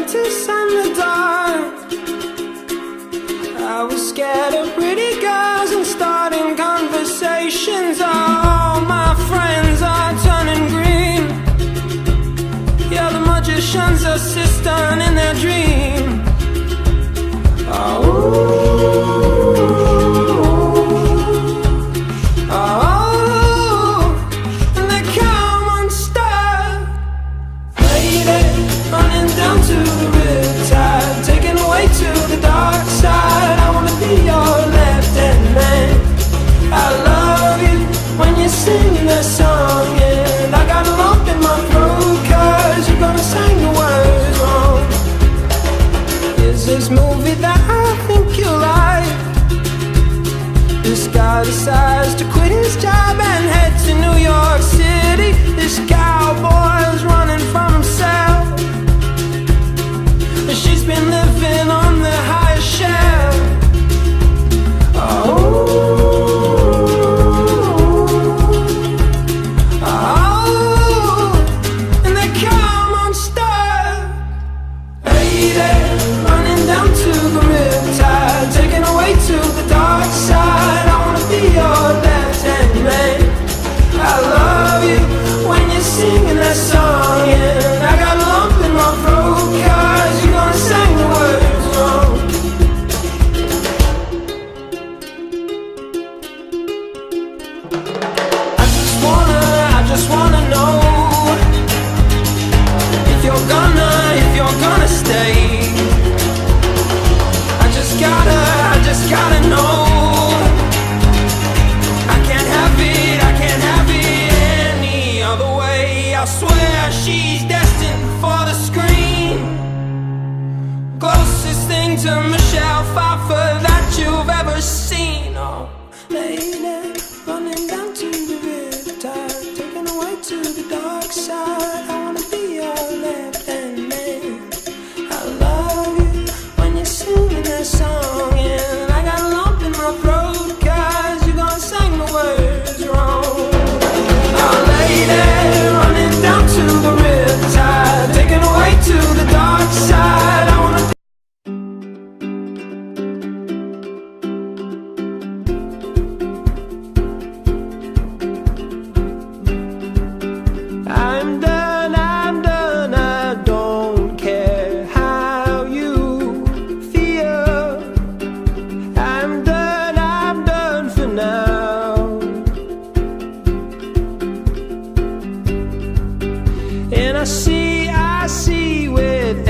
apprentice and the dark. I was scared of pretty girls and starting conversations. All my friends are turning green. Yeah, the magician's assistant in their dream. To the riptide, taken away to the dark side. I wanna be your left-hand man. I love you when you're singing that song, and I got a lump in my throat 'cause you're gonna sing the words wrong. Is this movie that I think you like? This guy decides to quit his job and head to New York City. This cowboy's running from himself. She's been living on the highest shelf. And they come unstuck. Lady, running down to the riptide, taken away to the dark side. I wanna be your left-hand man. I love you when you're singing that song, and I got a lump in my throat 'cause you're gonna sing the words wrong. I just wanna know if you're gonna stay. I just gotta know. I can't have it any other way. I swear she's destined for the screen. Closest thing to Michelle Pfeiffer that you've ever seen. Oh, lady, running down to the riptide, taken away to the dark side. I wanna be your left-hand man. I love you when you're singing that song, and I got a lump in my throat 'cause you're gonna sing the words wrong. Oh, lady, running down to the riptide, taken away to the dark side. I wanna I'm done, I don't care how you feel. I'm done for now. And I see with